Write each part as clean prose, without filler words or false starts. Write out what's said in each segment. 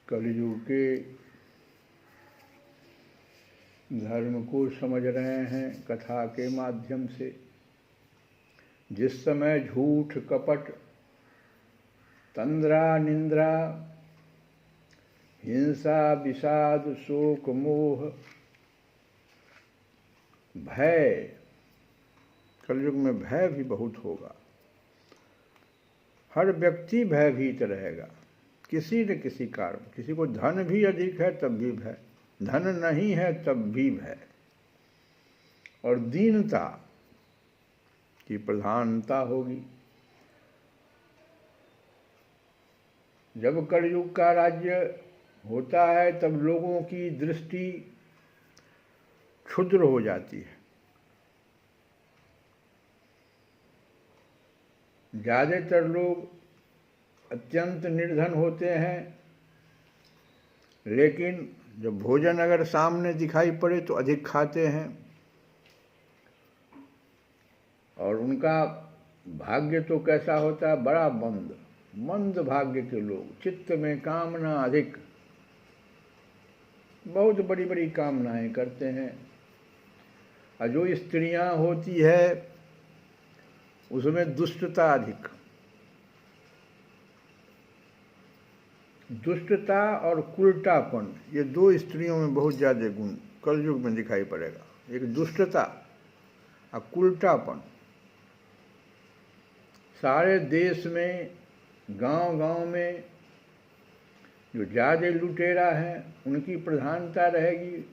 कलयुग के धर्म को समझ रहे हैं कथा के माध्यम से। जिस समय झूठ कपट तंद्रा निंद्रा हिंसा विषाद शोक मोह भय, कलयुग में भय भी बहुत होगा। हर व्यक्ति भयभीत रहेगा किसी न किसी कारण। किसी को धन भी अधिक है तब भी भय, धन नहीं है तब भी भय, और दीनता की प्रधानता होगी। जब कलयुग का राज्य होता है तब लोगों की दृष्टि क्षुद्र हो जाती है। ज़्यादातर लोग अत्यंत निर्धन होते हैं, लेकिन जब भोजन अगर सामने दिखाई पड़े तो अधिक खाते हैं, और उनका भाग्य तो कैसा होता है, बड़ा मंद भाग्य के लोग। चित्त में कामना अधिक, बहुत बड़ी बड़ी कामनाएं करते हैं। और जो स्त्रियां होती है उसमें दुष्टता अधिक। दुष्टता और कुलटापन, ये दो स्त्रियों में बहुत ज़्यादा गुण कलयुग में दिखाई पड़ेगा। एक दुष्टता और कुलटापन। सारे देश में गांव-गांव में जो ज़्यादा लुटेरा हैं उनकी प्रधानता रहेगी,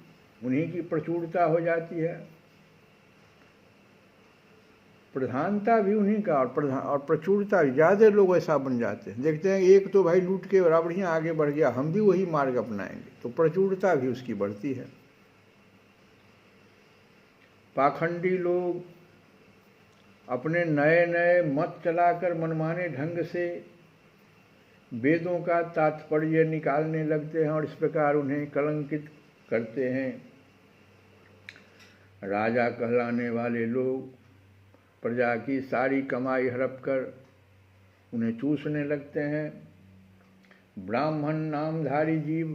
उन्हीं की प्रचुरता हो जाती है। प्रधानता भी उन्हीं का और प्रचुरता भी। ज़्यादा लोग ऐसा बन जाते हैं, देखते हैं एक तो भाई लूट के बराबर ही आगे बढ़ गया, हम भी वही मार्ग अपनाएंगे, तो प्रचुरता भी उसकी बढ़ती है। पाखंडी लोग अपने नए नए मत चलाकर मनमाने ढंग से वेदों का तात्पर्य निकालने लगते हैं और इस प्रकार उन्हें कलंकित करते हैं। राजा कहलाने वाले लोग प्रजा की सारी कमाई हड़प कर उन्हें चूसने लगते हैं। ब्राह्मण नामधारी जीव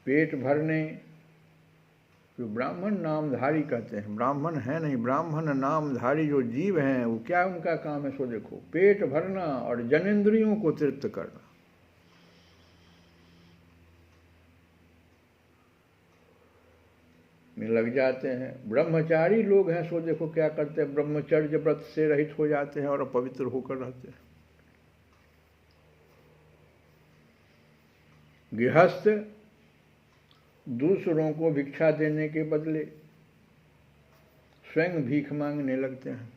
पेट भरने, जो ब्राह्मण नामधारी कहते हैं, ब्राह्मण है नहीं, ब्राह्मण नामधारी जो जीव हैं, वो क्या उनका काम है सो देखो, पेट भरना और जनेंद्रियों को तृप्त करना। में लग जाते हैं। ब्रह्मचारी लोग हैं सो देखो क्या करते हैं, ब्रह्मचर्य व्रत से रहित हो जाते हैं और अपवित्र होकर रहते हैं। गृहस्थ दूसरों को भिक्षा देने के बदले स्वयं भीख मांगने लगते हैं।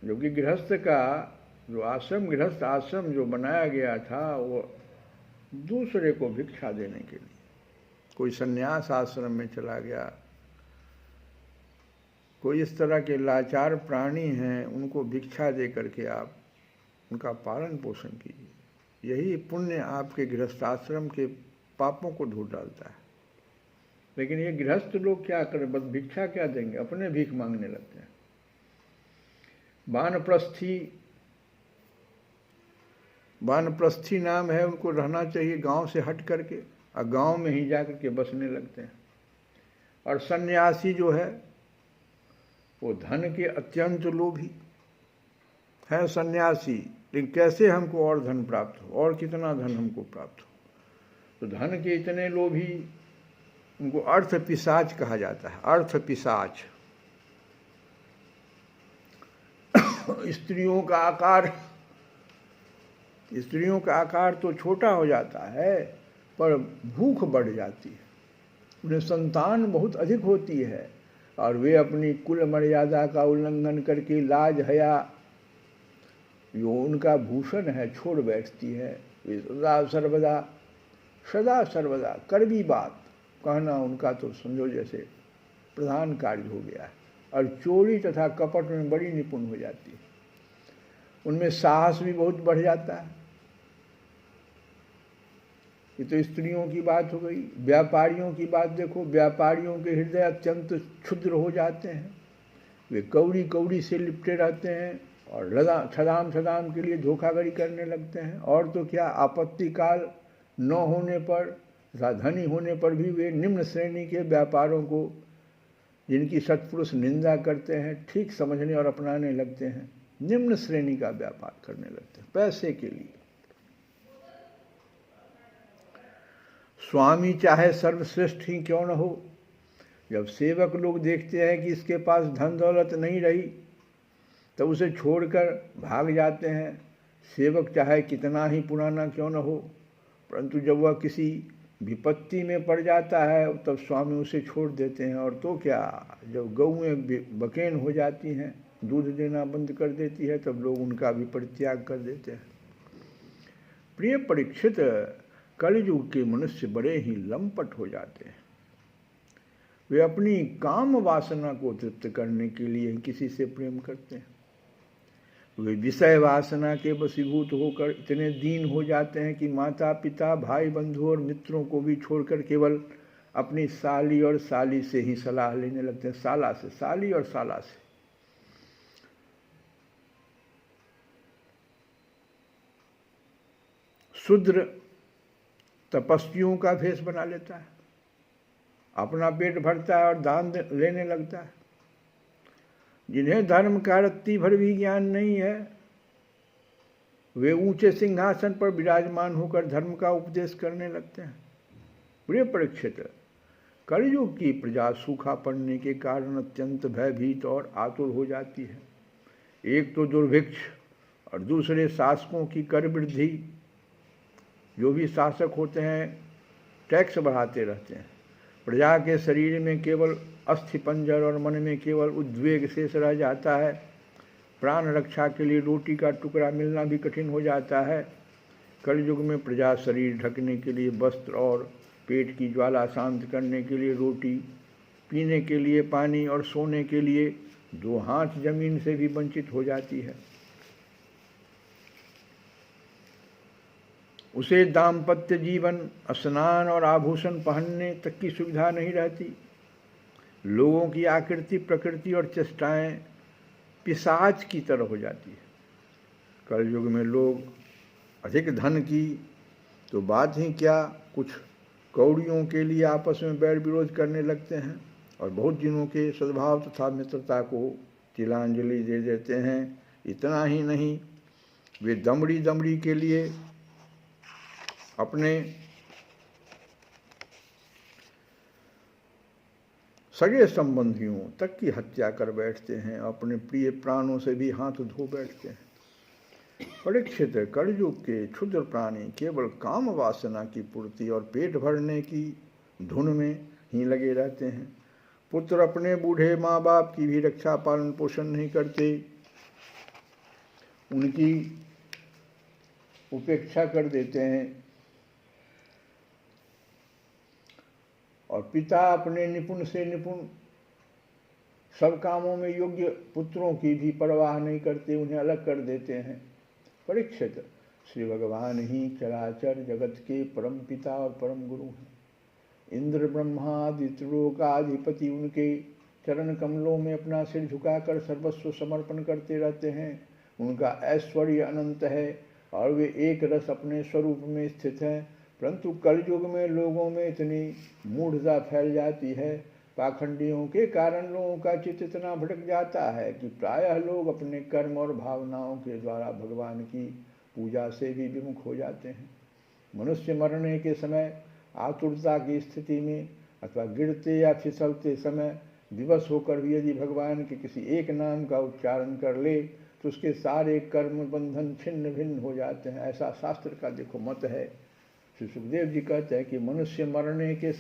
जो कि गृहस्थ का जो आश्रम, गृहस्थ आश्रम जो बनाया गया था वो दूसरे को भिक्षा देने के लिए। कोई सन्यास आश्रम में चला गया, कोई इस तरह के लाचार प्राणी हैं, उनको भिक्षा दे करके आप उनका पालन पोषण कीजिए। यही पुण्य आपके गृहस्थाश्रम के पापों को धो डालता है। लेकिन ये गृहस्थ लोग क्या करें, बस भिक्षा क्या देंगे, अपने भीख मांगने लगते हैं। वानप्रस्थी नाम है, उनको रहना चाहिए गांव से हट करके, और गांव में ही जाकर के बसने लगते हैं। और सन्यासी जो है वो धन के अत्यंत लोभी है। सन्यासी, लेकिन कैसे हमको और धन प्राप्त हो, और कितना धन हमको प्राप्त हो, तो धन के इतने लोभी, उनको अर्थ पिशाच कहा जाता है। अर्थ पिशाच। स्त्रियों का आकार तो छोटा हो जाता है, पर भूख बढ़ जाती है, उन्हें संतान बहुत अधिक होती है, और वे अपनी कुल मर्यादा का उल्लंघन करके लाज हया जो उनका भूषण है छोड़ बैठती है। वे सदा सर्वदा कड़वी बात कहना उनका तो समझो जैसे प्रधान कार्य हो गया है, और चोरी तथा कपट में बड़ी निपुण हो जाती है। उनमें साहस भी बहुत बढ़ जाता है। ये तो स्त्रियों की बात हो गई। व्यापारियों की बात देखो, व्यापारियों के हृदय अत्यंत क्षुद्र हो जाते हैं। वे कौड़ी कौड़ी से लिपटे रहते हैं और छदाम छदाम के लिए धोखाधड़ी करने लगते हैं। और तो क्या, आपत्ति काल न होने पर, धनी होने पर भी वे निम्न श्रेणी के व्यापारों को, जिनकी सत्पुरुष निंदा करते हैं, ठीक समझने और अपनाने लगते हैं। निम्न श्रेणी का व्यापार करने लगते हैं पैसे के लिए। स्वामी चाहे सर्वश्रेष्ठ ही क्यों न हो, जब सेवक लोग देखते हैं कि इसके पास धन दौलत नहीं रही तो उसे छोड़कर भाग जाते हैं। सेवक चाहे कितना ही पुराना क्यों न हो, परंतु जब वह किसी विपत्ति में पड़ जाता है तब स्वामी उसे छोड़ देते हैं। और तो क्या, जब गौएं बकेन हो जाती हैं, दूध देना बंद कर देती है, तब लोग उनका भी परित्याग कर देते हैं। प्रिय परीक्षित, कलयुग के मनुष्य बड़े ही लंपट हो जाते हैं। वे अपनी काम वासना को तृप्त करने के लिए किसी से प्रेम करते हैं। वे विषय वासना के वशीभूत होकर इतने दीन हो जाते हैं कि माता पिता, भाई बंधु और मित्रों को भी छोड़कर केवल अपनी साली और साली से ही सलाह लेने लगते हैं। साला से, साली और साला से। शूद्र तपस्वियों का भेष बना लेता है, अपना पेट भरता है और दान लेने लगता है। जिन्हें धर्म का रत्ती भर भी ज्ञान नहीं है, वे ऊंचे सिंहासन पर विराजमान होकर धर्म का उपदेश करने लगते हैं। प्रिय परीक्षित, कलयुग की प्रजा सूखा पड़ने के कारण अत्यंत भयभीत और आतुर हो जाती है। एक तो दुर्भिक्ष और दूसरे शासकों की कर वृद्धि। जो भी शासक होते हैं टैक्स बढ़ाते रहते हैं। प्रजा के शरीर में केवल अस्थिपंजर और मन में केवल उद्वेग शेष रह जाता है। प्राण रक्षा के लिए रोटी का टुकड़ा मिलना भी कठिन हो जाता है। कलयुग में प्रजा शरीर ढकने के लिए वस्त्र और पेट की ज्वाला शांत करने के लिए रोटी, पीने के लिए पानी और सोने के लिए 2 हाथ जमीन से भी वंचित हो जाती है। उसे दाम्पत्य जीवन, स्नान और आभूषण पहनने तक की सुविधा नहीं रहती। लोगों की आकृति, प्रकृति और चेष्टाएं पिशाच की तरह हो जाती है। कलयुग में लोग अधिक धन की तो बात ही क्या, कुछ कौड़ियों के लिए आपस में बैर विरोध करने लगते हैं और बहुत दिनों के सद्भाव तथा मित्रता को तिलांजलि दे देते हैं। इतना ही नहीं, वे दमड़ी दमड़ी के लिए अपने सगे संबंधियों तक की हत्या कर बैठते हैं, अपने प्रिय प्राणों से भी हाथ धो बैठते हैं। परीक्षित, कलयुग के क्षुद्र प्राणी केवल काम वासना की पूर्ति और पेट भरने की धुन में ही लगे रहते हैं। पुत्र अपने बूढ़े माँ बाप की भी रक्षा पालन पोषण नहीं करते, उनकी उपेक्षा कर देते हैं। और पिता अपने निपुण से निपुण सब कामों में योग्य पुत्रों की भी परवाह नहीं करते, उन्हें अलग कर देते हैं। परीक्षित, श्री भगवान ही चराचर जगत के परम पिता और परम गुरु हैं। इंद्र ब्रह्मादि त्रिलोकाधिपति उनके चरण कमलों में अपना सिर झुकाकर सर्वस्व समर्पण करते रहते हैं। उनका ऐश्वर्य अनंत है और वे एक रस अपने स्वरूप में स्थित हैं। परंतु कलयुग में लोगों में इतनी मूढ़ता फैल जाती है, पाखंडियों के कारण लोगों का चित्त इतना भटक जाता है कि प्रायः लोग अपने कर्म और भावनाओं के द्वारा भगवान की पूजा से भी विमुख हो जाते हैं। मनुष्य मरने के समय आतुरता की स्थिति में अथवा गिरते या फिसलते समय विवश होकर भी यदि भगवान के किसी एक नाम का उच्चारण कर ले तो उसके सारे कर्म बंधन छिन्न भिन्न हो जाते हैं। ऐसा शास्त्र का देखो मत है। श्री सुखदेव जी कहते हैं कि मनुष्य मरने के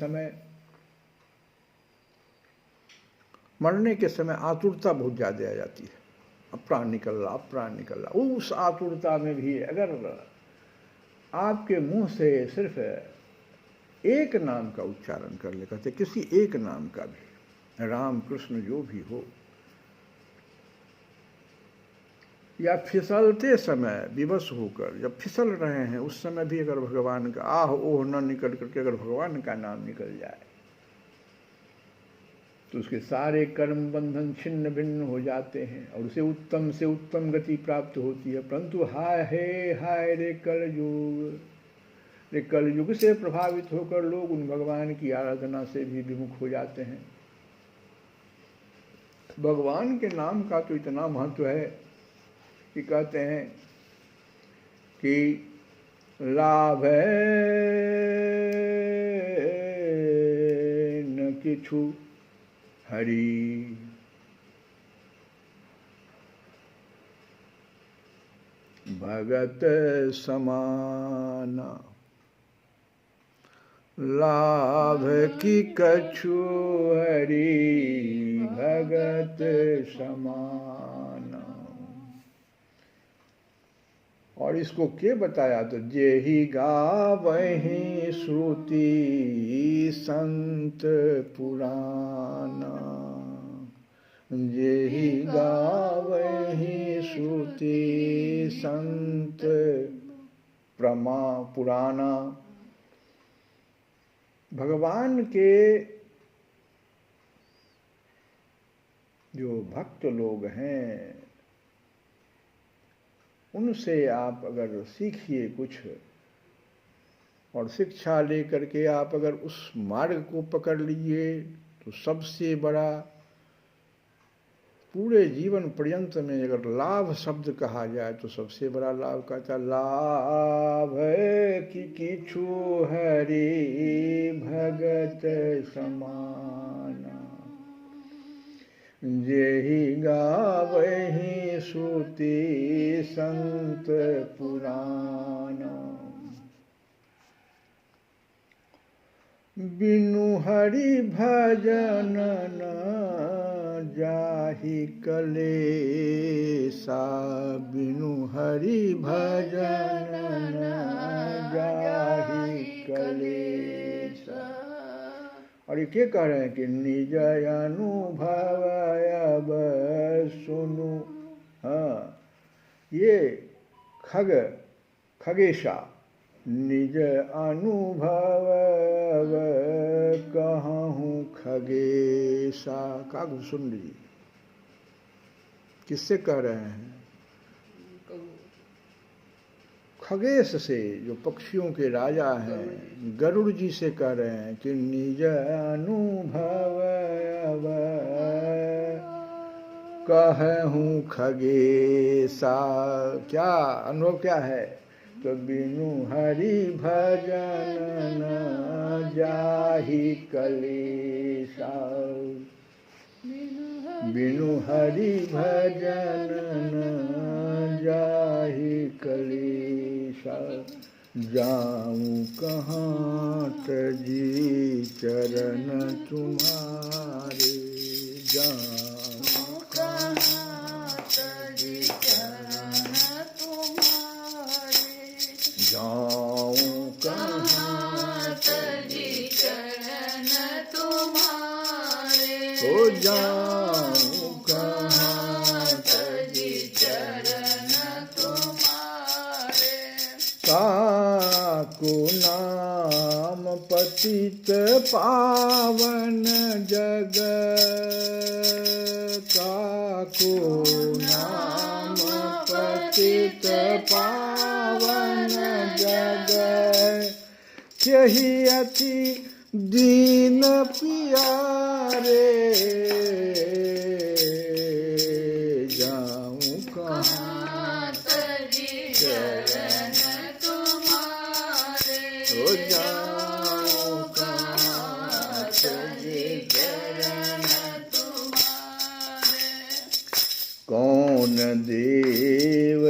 समय आतुरता बहुत ज़्यादा आ जाती है। अब प्राण निकल रहा, अब प्राण निकल रहा। उस आतुरता में भी अगर आपके मुंह से सिर्फ एक नाम का उच्चारण कर ले, कहते किसी एक नाम का भी, राम कृष्ण जो भी हो, या फिसलते समय विवश होकर जब फिसल रहे हैं उस समय भी अगर भगवान का आह ओह न निकल करके अगर भगवान का नाम निकल जाए तो उसके सारे कर्म बंधन छिन्न भिन्न हो जाते हैं और उसे उत्तम से उत्तम गति प्राप्त होती है। परंतु हाय रे कलयुग, रे कलयुग से प्रभावित होकर लोग उन भगवान की आराधना से भी विमुख हो जाते हैं। भगवान के नाम का तो इतना महत्व है कि कहते हैं कि लाभ न किछु हरि, भगत समाना, लाभ की कछु हरि, भगत समाना। और इसको के बताया तो जेहि गावहि श्रुति संत पुराना, जेहि गावहि श्रुति संत पुराना। भगवान के जो भक्त लोग हैं उनसे आप अगर सीखिए कुछ और शिक्षा लेकर के आप अगर उस मार्ग को पकड़ लीजिए तो सबसे बड़ा पूरे जीवन पर्यंत में अगर लाभ शब्द कहा जाए तो सबसे बड़ा लाभ कहता लाभ कि किछु हरि, भगत समाना, जेहि गावहि श्रुति संत पुराना। बिनु हरि भजन न जाहि कलेसा, बिनु हरि भजन न जाहि कलेसा। और ये क्या कह रहे हैं कि निज अनुभव अब सुनु। हाँ, ये खगेशा निज अनुभव अब कहूँ खगेशा। का सुन लीजिए किससे कह रहे हैं? खगेश से, जो पक्षियों के राजा हैं, गरुड़ जी से कह रहे हैं कि निज अनुभव अब कहूँ खगेशा। क्या अनुभव क्या है? तो बिनु हरि भजन न जाहि कलेसा, बिनु हरि भजन न जाहि कलेसा। जाऊं कहाँ तजी चरण तुम्हारे, जाऊं कहाँ तजी चरण तुम्हारे, जाऊं कहाँ तजी चरण तुम्हारे, ओ जाऊं कहाँ तजी चरण तुम्हारे। काको नाम पतित पावन जग, काको नाम पतित पावन जग, यही अति दीन प्यारे, जाऊं कहाँ तजी चरण तुम्हारे, ओ जाऊं कहाँ तजी चरण तुम्हारे। कौन देव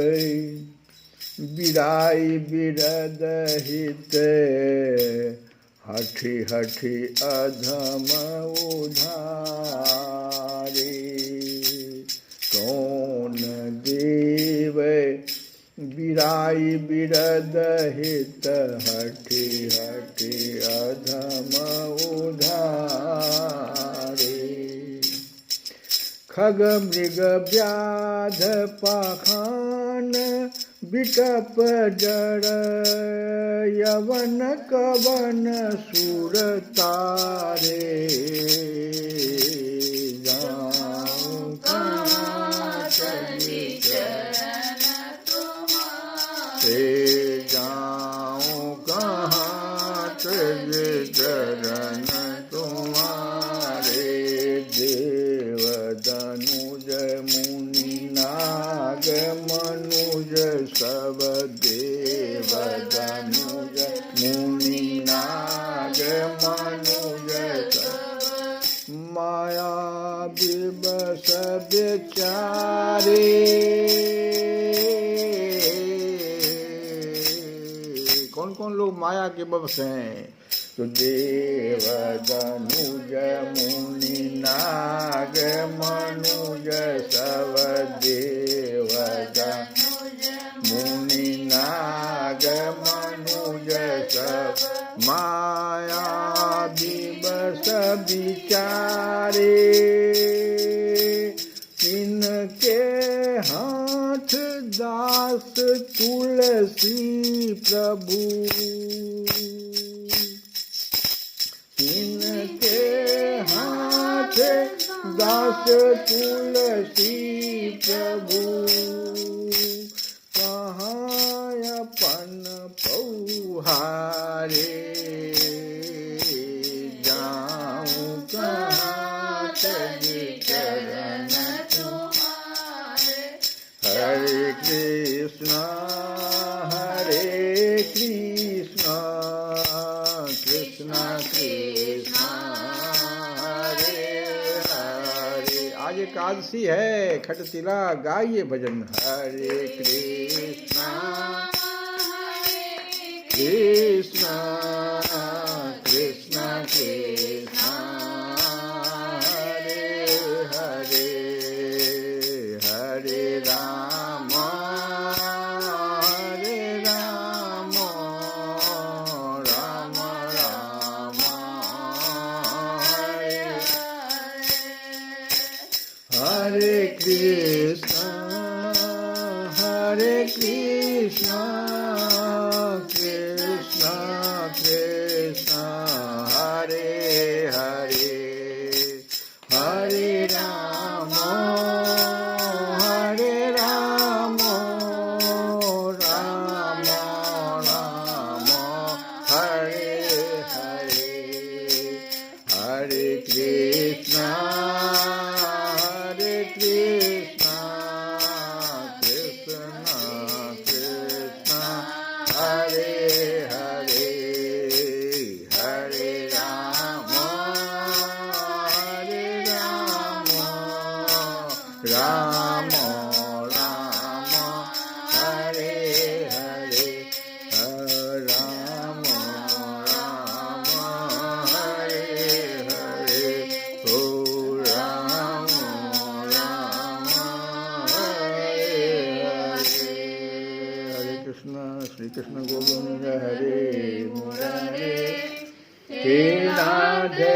बिराई बिरद हित, हठि हठि अधम उधारे, कौन देव बिराई बिरद हित, हठि हठि अधम उधारे। खग मृग व्याध पाखान बिटप जड़, यवन कवन सुर तारे, ले जाऊं कहाँ तेज चरण तुम्हारे। देव तनुज मुनि नाग मनुज सब देव तनुज मुनि नाग मनुज सब माया विवश बेचारे। कौन कौन लोग माया के वश हैं? तो देव तनुज मुनि नाग मनुज सब देव तनुज मुनि नाग मनुज सब माया दिवस विचारे। इनके हाथ दास तुलसी प्रभु। इनके हाथ दास तुलसी प्रभु। कहाँ अपन पौहारे। जाऊं कहाँ तेज चरण तुम्हारे। हरे कृष्ण कृष्ण कृष्ण हरे हरे। आज एकादशी है, खटतिला गाइए भजन। हरे कृष्ण कृष्ण कृष्ण कृष्ण हरे हरे। हरे राम राम राम हरे कृष्ण कृष्ण कृष्ण हरे हरे। हरे राम राम राम हरे हरे। हरे कृष्ण कृष्ण कृष्ण हरे हरे। हरे राम राम राम हरे हरे। राम राम हरे हरे। ओ राम राम हरे हरे। हरे कृष्ण श्री कृष्ण गोविंद हरे मुरारे। हे राधे